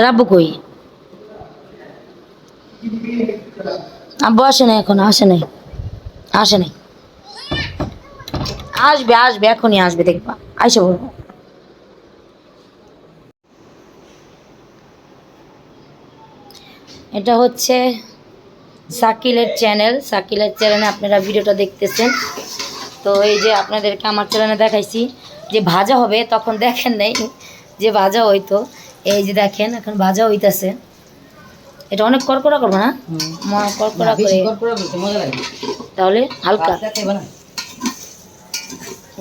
রাব্বু কই? আব্বু আসে নাই, এখন আসে নাই, আসে নাই। আসবে আসবে, এখনই আসবে, দেখবা আইসা বলবো। এটা হচ্ছে শাকিলের চ্যানেল। শাকিলের চ্যানেলে আপনারা ভিডিওটা দেখতেছেন। তো এই যে আপনাদেরকে আমার চ্যানেলে দেখাইছি যে ভাজা হবে, তখন দেখেন নাই যে ভাজা হইতো। এই যে দেখেন এখন ভাজা হইতাছে। এটা অনেক কড়কড়া করবো না, কড়কড়া করে তাহলে হালকা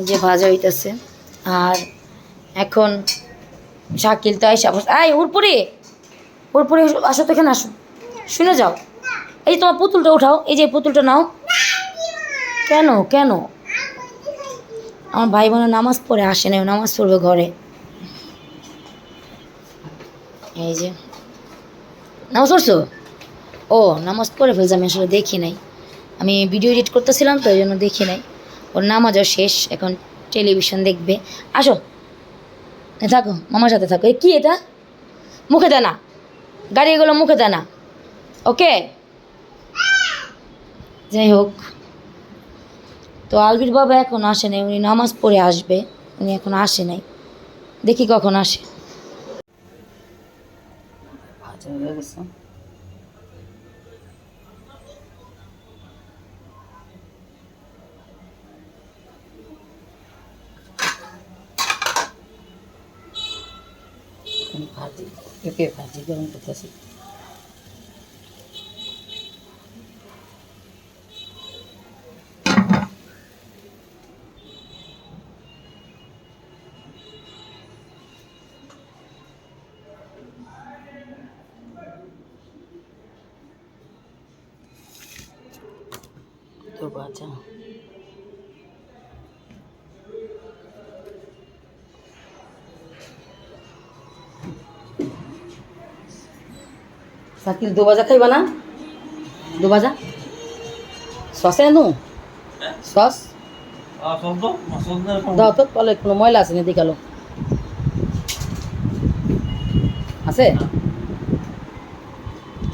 যে ভাজা হইতাছে। আর এখন শাকিল তো আইসা বস, আয় উড়পুরি, উড়পুরি আসো তো, এখানে আসো, শুনে যাও। এই যে তোমার পুতুলটা উঠাও, এই যে পুতুলটা নাও। কেন কেন? আমার ভাই বোনের নামাজ পড়ে আসে নাই, নামাজ পড়বে ঘরে। এই যে নামাজ পড়ছো? ও নামাজ পড়ে ফেলছে, আমি আসলে দেখি নাই, আমি ভিডিও এডিট করতেছিলাম তো এই জন্য দেখি নাই। ওর নামাজও শেষ, এখন টেলিভিশন দেখবে। আসো, থাকো মামার সাথে থাকো। কি এটা মুখে দেয় না, গাড়ি এগুলো মুখে দেয় না, ওকে? যাই হোক, তো আলবির বাবা এখন আসে নাই, উনি নামাজ পড়ে আসবে, উনি এখন আসে নাই, দেখি কখন আসে। ভাজি, পেঁপে ভাজি গরম করতেছি। তো ভাজা শাকিল, দু ভাজা খাইবা না? দু ভাজা সসে নু সস দাও তো, তাহলে কোনো ময়লা আছে না দেখালো, আছে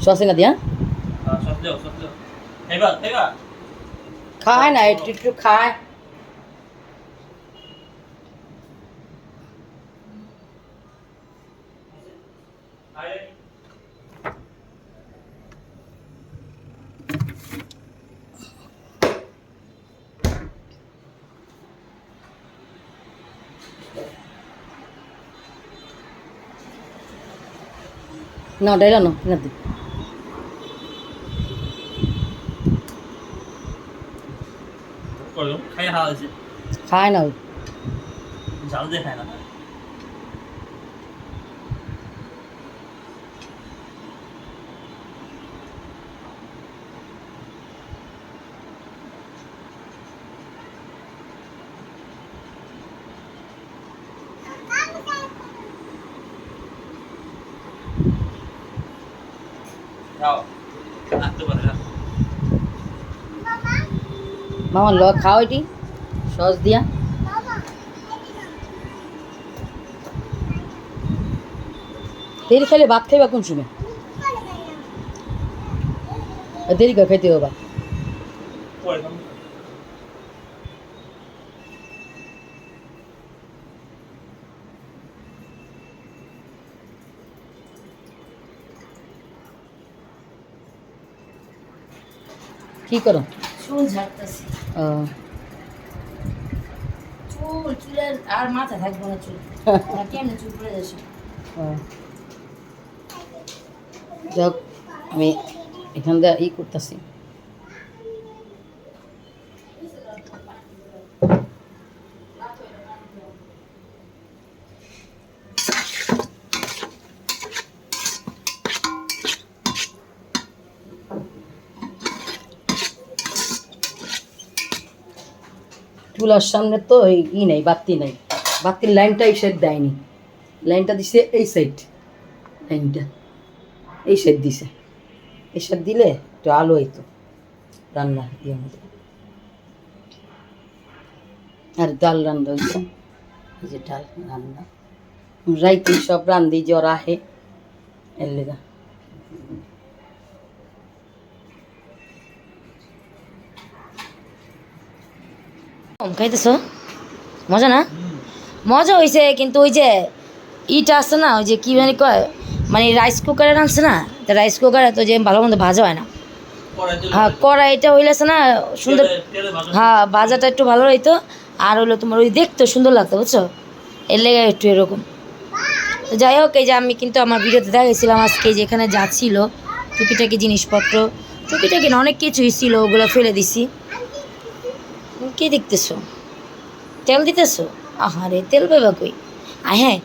সসে না দিয়া খায় না, একটু একটু খায়। না ডাইলা না না দি খায় না, জাল দিয়ে খায় না। যাও আসতে পারে না। মামা ল খাও এটি সস দিয়া। দেরি খাইলে ভাত খাইবা কোন সময়? দেরি করে খাইতে হবে। পরে খাবো। কি করো? চুল ঝাড়তেছি। ও চুল, চুলের আর মাথা থাকবো না, চুল কেমনে চুল পড়ে যাচ্ছে। যাক, আমি এখান দিয়ে ই করতেছি। চুলার সামনে তো ই নেই, বাতি নেই, বাতির লাইনটা এই সাইড দেয়নি, লাইনটা দিছে এই সাইড, লাইনটা এই সাইড দিছে, এই সাইড দিলে একটু আলো হইতো রান্না ইয়ের মধ্যে। আর ডাল রান্না হয়েছে, এই যে ডাল রান্না, রাইতে সব রান্ধি জ্বর আহে এর লেগা খাইতেছ মজা না মজা হয়েছে কিন্তু ওই যে ইটা আছে না ওই যে কি মানে কয় মানে রাইস কুকারে রাঁধছে না তো রাইস কুকারে তো যে ভালো মন্দ ভাজা হয় না হ্যাঁ কড়াইটা হইলেছে না সুন্দর হ্যাঁ ভাজাটা একটু ভালো হইতো আর হলো তোমার ওই দেখতো সুন্দর লাগতো বুঝছো এর লেগে একটু এরকম তো যাই হোক এই যে আমি কিন্তু আমার ভিডিওতে দেখাইছিলাম আজকে যেখানে যা ছিল টুকিটাকি জিনিসপত্র টুকিটাকি না অনেক কিছুই ছিল ওগুলো ফেলে দিছি কি দেখতেছো তেল দিতেছো আহারে তেল পেবা কই হ্যাঁ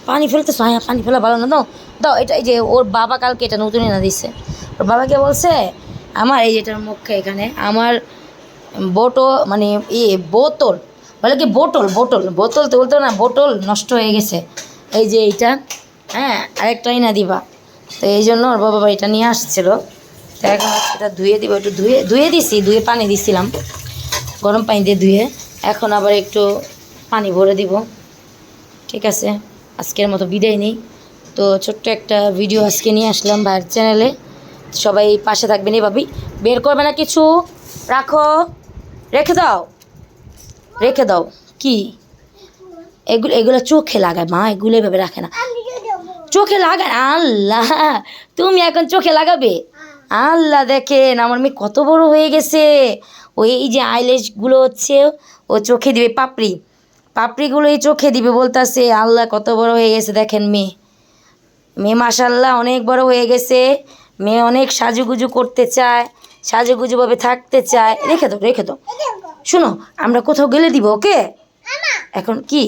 পানি ফেলতেছো হ্যাঁ পানি ফেলা ভালো না দাও দাও এটা এই যে ওর বাবা কালকে এটা নতুন এনে দিচ্ছে ওর বাবাকে বলছে আমার এই যেটার মুখে এখানে আমার মানে বোতল বলে কি বোতল তুলতো না বোতল নষ্ট হয়ে গেছে এই যে এইটা হ্যাঁ আরেকটাই না দিবা তো এই জন্য ওর বাবা এটা নিয়ে আসছিলো তো এখন এটা ধুয়ে দিব একটু ধুয়ে দিছি ধুয়ে পানি দিছিলাম গরম পানি দিয়ে ধুয়ে এখন আবার একটু পানি ভরে দিব ঠিক আছে আজকের মতো বিদায় নেই তো ছোট্ট একটা ভিডিও আজকে নিয়ে আসলাম ভাইয়ের চ্যানেলে সবাই পাশে থাকবেন ভাবি বের করবে না কিছু রাখো রেখে দাও কি এগুলো চোখে লাগায় মা এগুলো এভাবে রাখে না চোখে লাগায় আল্লাহ তুমি এখন চোখে লাগাবে আল্লাহ দেখেন আমার মেয়ে কত বড় হয়ে গেছে ওই এই যে আইল্যাশগুলো হচ্ছে ও চোখে দিবে পাপড়িগুলো এই চোখে দিবে বলতেছে আল্লাহ কত বড় হয়ে গেছে দেখেন মেয়ে মাশাল্লাহ অনেক বড় হয়ে গেছে মেয়ে অনেক সাজুগুজু করতে চায় সাজুগুজুভাবে থাকতে চায় রেখে দাও শোনো আমরা কোথাও গেলে দিব ওকে এখন কি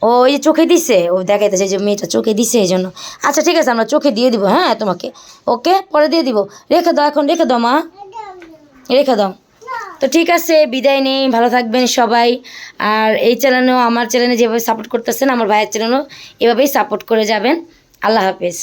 ও এই যে চোখে দিছে ও দেখাইতেছে যে মেয়েটা চোখে দিছে এই জন্য আচ্ছা ঠিক আছে আমরা চোখে দিয়ে দিব হ্যাঁ তোমাকে ওকে পরে দিয়ে দিব রেখে দাও মা রেখে দাও তো ঠিক আছে বিদায় নেই ভালো থাকবেন সবাই আর এই চ্যানেলেও আমার চ্যানেলে যেভাবে সাপোর্ট করতেছেন আমার ভাইয়ের চ্যানেলও এভাবেই সাপোর্ট করে যাবেন আল্লাহ হাফেজ